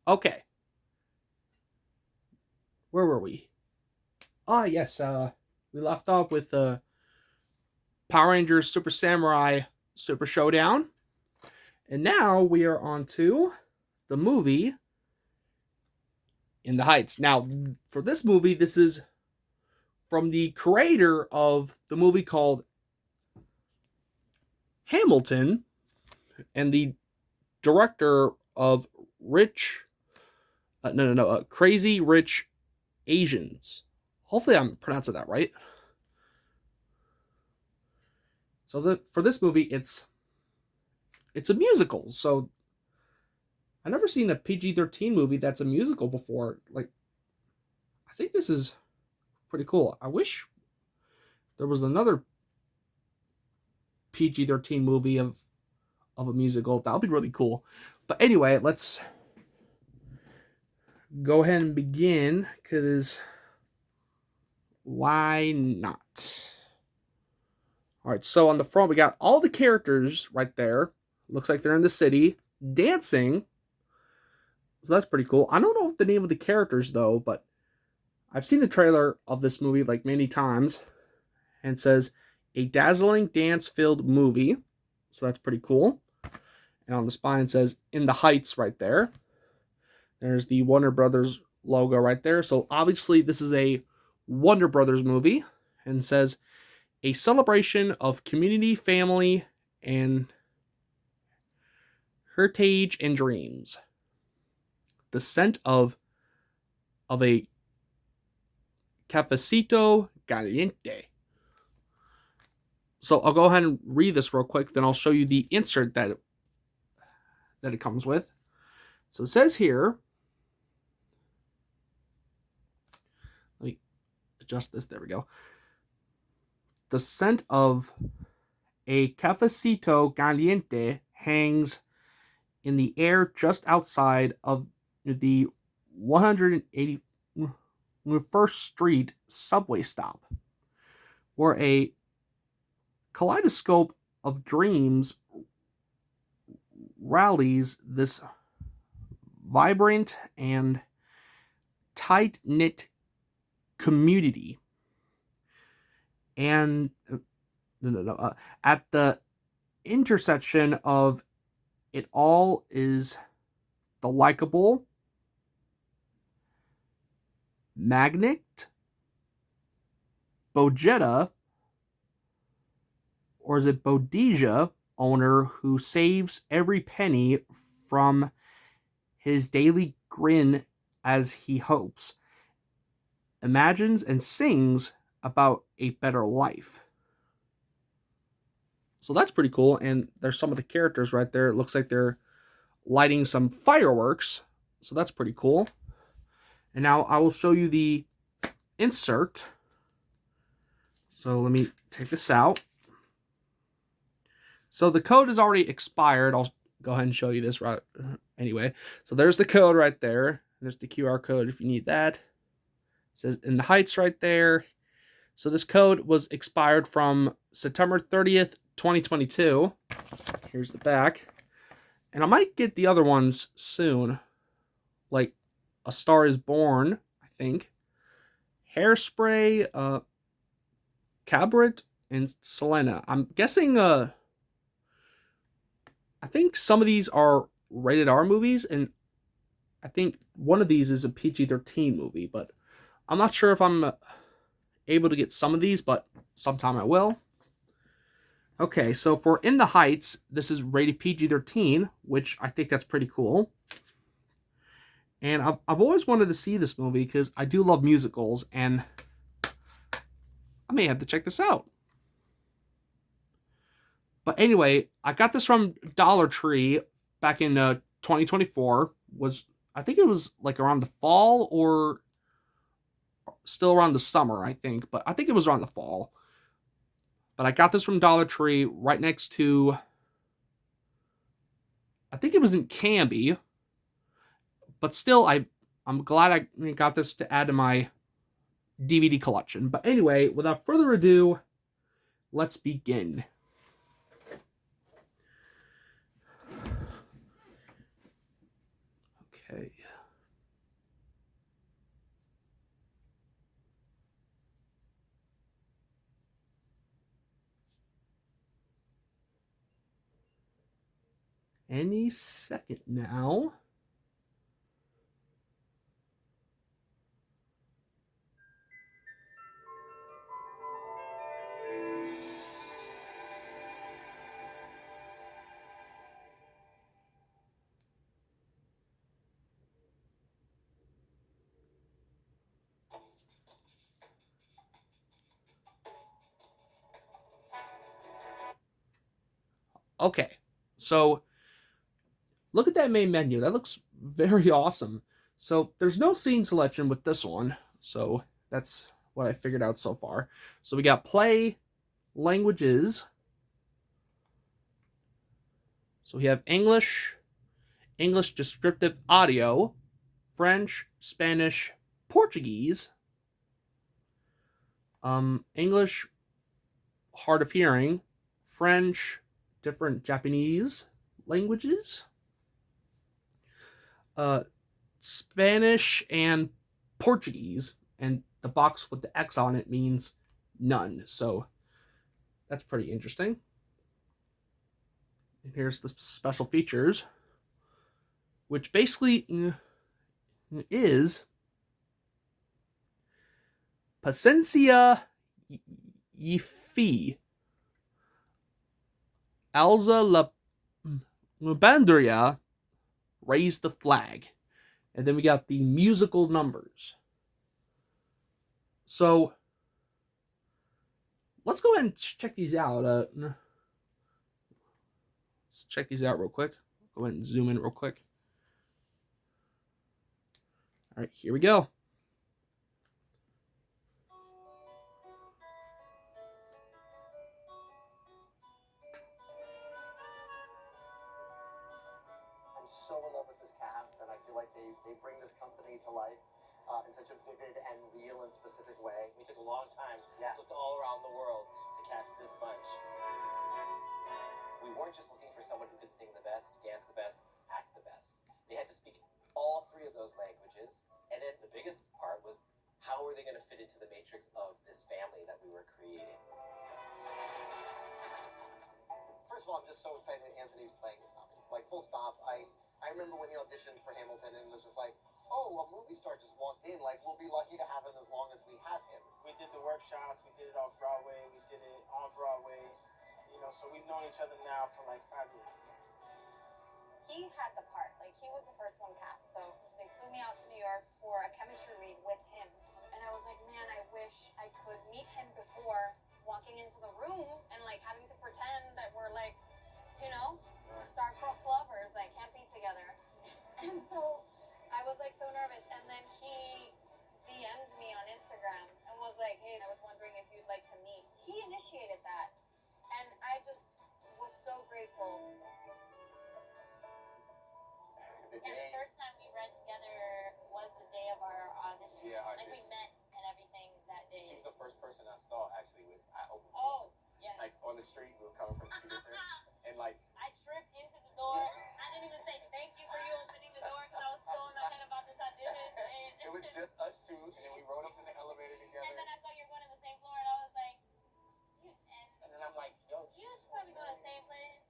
Okay, where were we? Ah, yes. We left off with Power Rangers Super Samurai Super Showdown, and now we are on to the movie In the Heights. Now, for this movie, this is from the creator of the movie called Hamilton and the director of Rich, Crazy Rich Asians. Hopefully, I'm pronouncing that right. So, for this movie, it's a musical. So, I've never seen a PG-13 movie that's a musical before. Like, I think this is pretty cool. I wish there was another PG-13 movie of a musical. That would be really cool. But anyway, let's go ahead and begin because why not? All right, so on the front, we got all the characters right there. Looks like they're in the city dancing. So that's pretty cool. I don't know the name of the characters though, but I've seen the trailer of this movie like many times and it says a dazzling dance filled movie. So that's pretty cool. And on the spine, it says In the Heights right there. There's the Warner Brothers logo right there. So obviously, this is a Warner Brothers movie and says a celebration of community, family, and heritage and dreams. The scent of a cafecito caliente. So I'll go ahead and read this real quick, then I'll show you the insert that it comes with. So it says here, let me adjust this, there we go. The scent of a cafecito caliente hangs in the air just outside of the 181st Street subway stop, where a kaleidoscope of dreams rallies this vibrant and tight knit community. And at the intersection of it all is the likable Magnet, Bojetta, or is it Bodesia owner who saves every penny from his daily grin as he hopes, imagines, and sings about a better life. So that's pretty cool. And there's some of the characters right there. It looks like they're lighting some fireworks. So that's pretty cool. And now I will show you the insert. So let me take this out. So the code is already expired. I'll go ahead and show you this right anyway. So there's the code right there. There's the QR code if you need that. It says In the Heights right there. So this code was expired from September 30th, 2022. Here's the back. And I might get the other ones soon. Like A Star is Born, I think. Hairspray, Cabret, and Selena. I'm guessing I think some of these are rated R movies, and I think one of these is a PG-13 movie, but I'm not sure if I'm able to get some of these, but sometime I will. Okay, so for In the Heights, this is rated PG-13, which I think that's pretty cool. And I've always wanted to see this movie because I do love musicals, and I may have to check this out. But anyway, I got this from Dollar Tree back in 2024. I think it was like around the fall or still around the summer, I think. But I think it was around the fall. But I got this from Dollar Tree right next to, I think it was in Canby. But still, I'm glad I got this to add to my DVD collection. But anyway, without further ado, let's begin. Okay. Any second now. Okay, so look at that main menu. That looks very awesome. So there's no scene selection with this one. So that's what I figured out so far. So we got play, languages. So we have English, English descriptive audio, French, Spanish, Portuguese, English hard of hearing, French, different Japanese languages, Spanish, and Portuguese. And the box with the X on it means none. So that's pretty interesting. And here's the special features, which basically is Paciencia y Alza la Bandera, raise the flag. And then we got the musical numbers. So let's go ahead and check these out. Let's check these out real quick. Go ahead and zoom in real quick. All right, here we go. I'm so in love with this cast, and I feel like they bring this company to life in such a vivid and real and specific way. We took a long time, Yeah. looked all around the world to cast this bunch. We weren't just looking for someone who could sing the best, dance the best, act the best. They had to speak all three of those languages. And then the biggest part was, how are they going to fit into the matrix of this family that we were creating? First of all, I'm just so excited that Anthony's playing Usami. Like, full stop. I remember when he auditioned for Hamilton and was just like, oh, a movie star just walked in. Like, we'll be lucky to have him as long as we have him. We did the workshops, we did it off Broadway, we did it on Broadway, you know, so we've known each other now for like 5 years. He had the part, like he was the first one cast, so they flew me out to New York for a chemistry read with him, and I was like, man, I wish I could meet him before walking into the room and like having to pretend that we're like, you know, star-crossed lovers that can't be together. And so I was like so nervous, and then he DM'd me on Instagram and was like, hey, I was wondering if you'd like to meet. He initiated that, and I just was so grateful. The And the day, first time we read together was the day of our audition. Yeah, our like we audition. met and everything that day. She was the first person I saw actually when I opened. Oh, yes. Like on the street, we were coming from two different, and like I tripped into the door. I didn't even say thank you for you opening the door because I was so in my head about this audition. And, it was just us two, and then we rode up in the elevator together. and then I saw you were going to the same floor, and I was like, And then I'm like, yo, you probably go to the same place.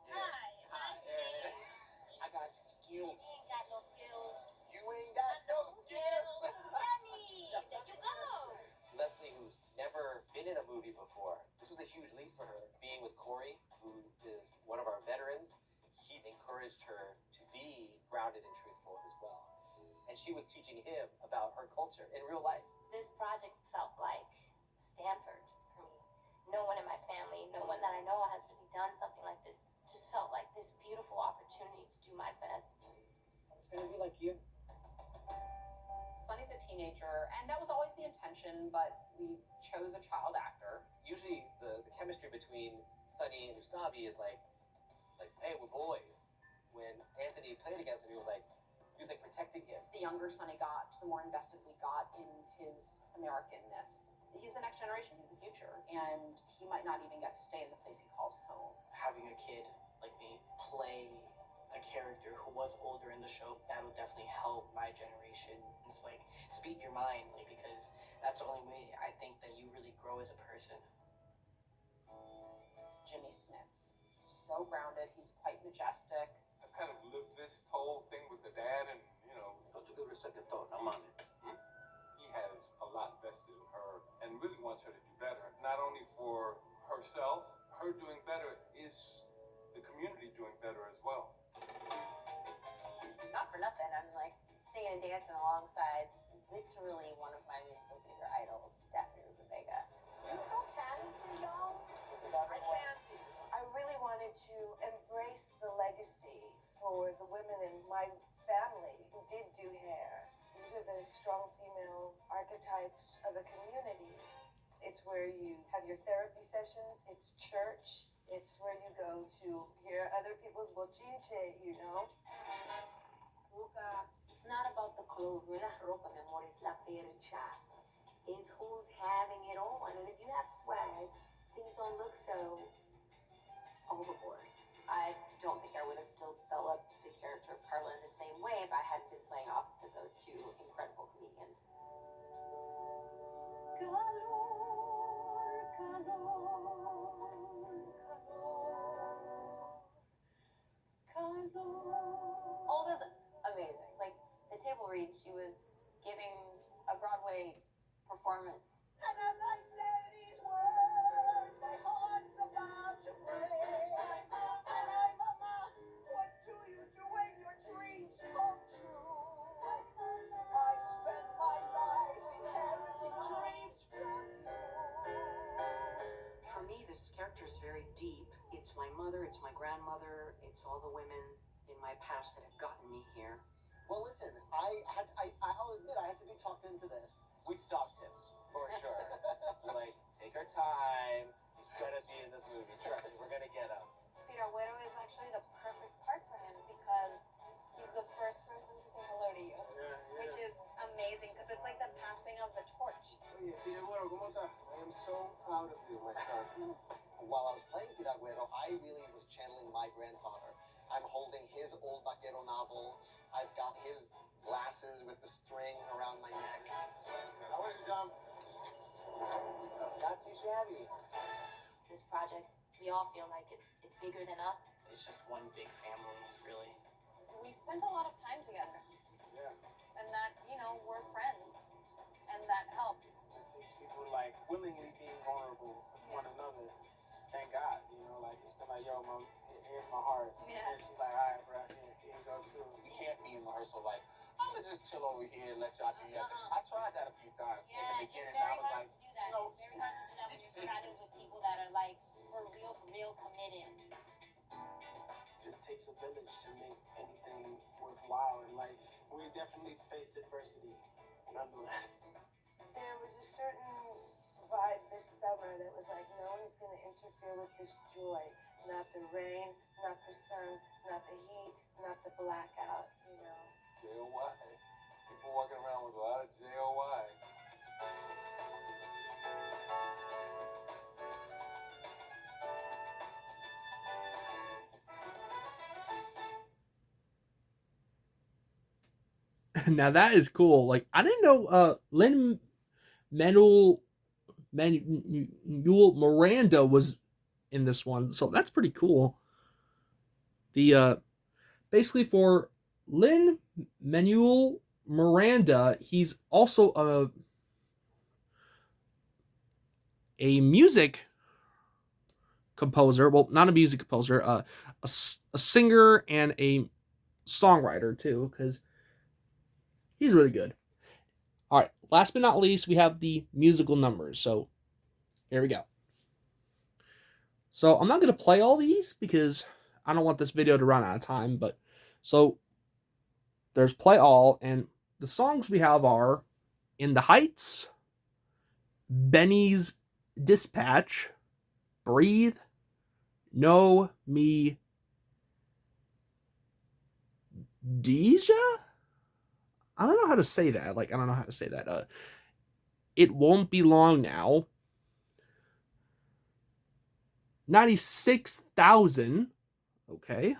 yeah, Hi, nice to meet you. I got skill. You ain't got no skills. you ain't got no skills. Remy, there you go. Leslie, who's never been in a movie before, this was a huge leap for her. Being with Corey, who is one of our veterans, he encouraged her to be grounded and truthful as well. And she was teaching him about her culture in real life. This project felt like Stanford for me. No one in my family, no one that I know has really done something like this. Just felt like this beautiful opportunity to do my best. It's gonna be like you. Sonny's a teenager, and that was always the intention, but we chose a child actor. Usually the chemistry between Sonny and Usnavi is like, hey, we're boys. When Anthony played against him, he was like protecting him. The younger Sonny got, the more invested we got in his Americanness. He's the next generation, he's the future, and he might not even get to stay in the place he calls home. Having a kid like me play a a character who was older in the show, that would definitely help my generation. It's like speak your mind, like because that's the only way I think that you really grow as a person. Jimmy Smits, so grounded. He's quite majestic. I've kind of lived this whole thing with the dad, and Don't you give it a second thought, no money. he has a lot vested in her and really wants her to do better. Not only for herself, her doing better is the community doing better as well. Not for nothing, I'm like singing and dancing alongside literally one of my musical theater idols, Daphne Rubin Vega. You're so talented, y'all. I really wanted to embrace the legacy for the women in my family who did do hair. These are the strong female archetypes of a community. It's where you have your therapy sessions, it's church, it's where you go to hear other people's bochinche, you know? It's not about the clothes, no es la ropa, mi amor, es la percha. It's who's having it on. And if you have swag, things don't look so overboard. I don't think I would have developed the character of Carla in the same way if I hadn't been playing opposite those two incredible comedians. All this amazing. Like the table read, she was giving a Broadway performance. And as I say these words, my heart's about to break. And I, mama, what do you do when your dreams come true? I spent my life inheriting dreams from you. For me, this character is very deep. It's my mother, it's my grandmother, it's all the women in my past that have gotten me here. Well, listen, I'll admit I had to be talked into this. We stopped him, for sure. We're like, take our time. He's gonna be in this movie. Trust me, we're gonna get him. Peter Widow is actually the perfect part for him because he's the first person to say hello to you, which is amazing because it's like the passing of the torch. Oye, Fidel, ¿cómo estás? I am so proud of you, my son. While I was playing Piragüero, I really was channeling my grandfather. I'm holding his old vaquero novel. I've got his glasses with the string around my neck. How are you, John? Not too shabby. This project, we all feel like it's bigger than us. It's just one big family, really. We spent a lot of time together, Yeah. and that, we're friends, and that helps. It's people like willingly being vulnerable with one another. Thank God, like it's been like, yo, mom, here's my heart. Yeah. And she's like, all right, bro, here you go too. You can't be in rehearsal like, I'm gonna just chill over here and let y'all do your thing. I tried that a few times in the beginning, and I was like, do that. It's very hard to do that when you're surrounded with people that are like for real committed. It just takes a village to make anything worthwhile in life. We definitely faced adversity, nonetheless. There was a certain vibe this summer that was like, no one's going to interfere with this joy. Not the rain, not the sun, not the heat, not the blackout, JOY. People walking around with a lot of JOY. Now that is cool. Like I didn't know Lin Manuel Miranda was in this one, so that's pretty cool. The basically for Lin Manuel Miranda, he's also a music composer. Well, not a music composer, a singer and a songwriter too, because he's really good. All right, last but not least, we have the musical numbers. So here we go. So I'm not going to play all these because I don't want this video to run out of time. But so there's play all, and the songs we have are In the Heights, Benny's Dispatch, Breathe, No Me Deja? I don't know how to say that. Like, I don't know how to say that. It Won't Be Long Now. 96,000. Okay.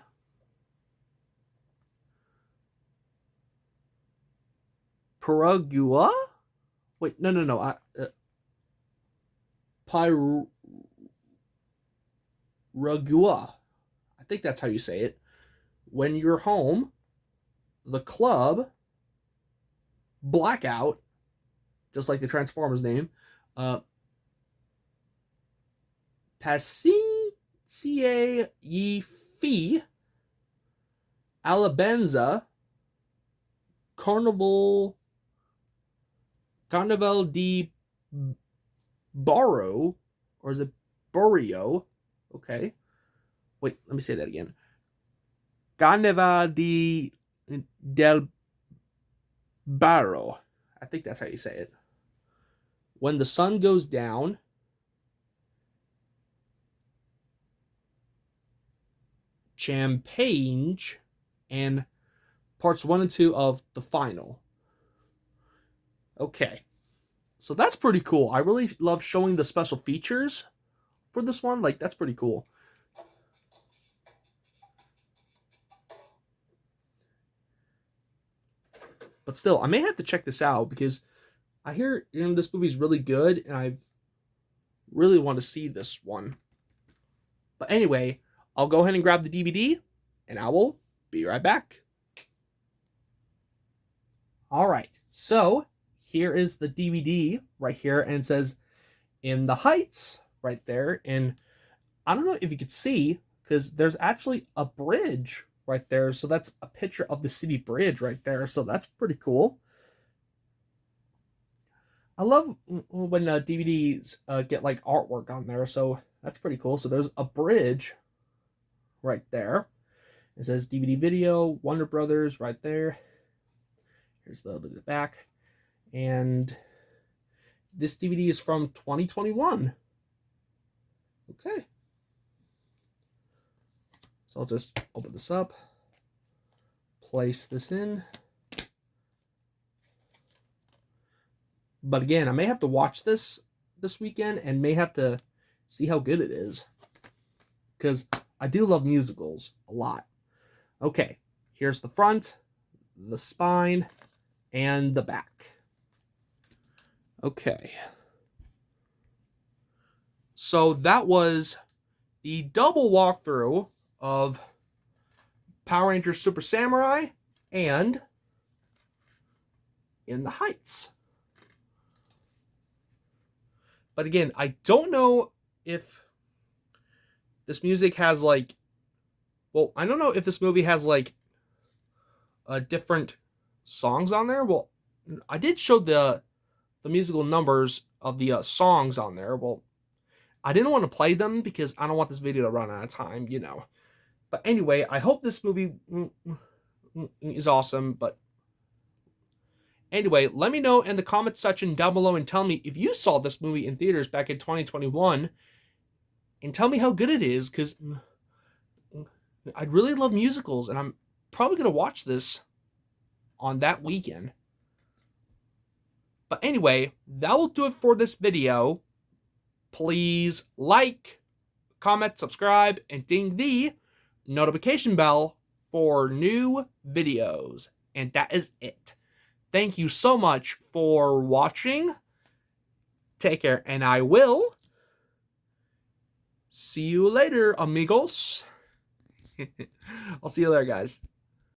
Piragua? Wait, no. Piragua. I think that's how you say it. When you're home, the club, Blackout, just like the Transformers name, Passing Ye Fi, Alabenza, Carnival de Barro, or is it Barrio? Okay. Wait, let me say that again. Carnival del Barro. I think that's how you say it. When the sun goes down, Champagne, and parts 1 and 2 of the final. Okay. So that's pretty cool. I really love showing the special features for this one. Like, that's pretty cool. But still, I may have to check this out because I hear this movie's really good and I really want to see this one. But anyway, I'll go ahead and grab the DVD and I will be right back. All right, so here is the DVD right here, and it says In the Heights right there. And I don't know if you could see, because there's actually a bridge right there. So that's a picture of the city bridge right there. So that's pretty cool. I love when DVDs get like artwork on there. So that's pretty cool. So there's a bridge right there. It says DVD video, Warner Brothers right there. Here's the look at the back. And this DVD is from 2021. Okay. So I'll just open this up, place this in. But again, I may have to watch this weekend and may have to see how good it is, because I do love musicals a lot. Okay, here's the front, the spine, and the back. Okay. So that was the double walkthrough of Power Rangers Super Samurai and In the Heights. But again, I don't know if this music has like, well, I don't know if this movie has like different songs on there. Well, I did show the musical numbers of the songs on there. Well, I didn't want to play them because I don't want this video to run out of time, you know. But anyway, I hope this movie is awesome. But anyway, let me know in the comment section down below and tell me if you saw this movie in theaters back in 2021. And tell me how good it is, because I really love musicals, and I'm probably going to watch this on that weekend. But anyway, that will do it for this video. Please like, comment, subscribe, and ding the notification bell for new videos. And that is it. Thank you so much for watching. Take care, and I will see you later, amigos. I'll see you later, guys.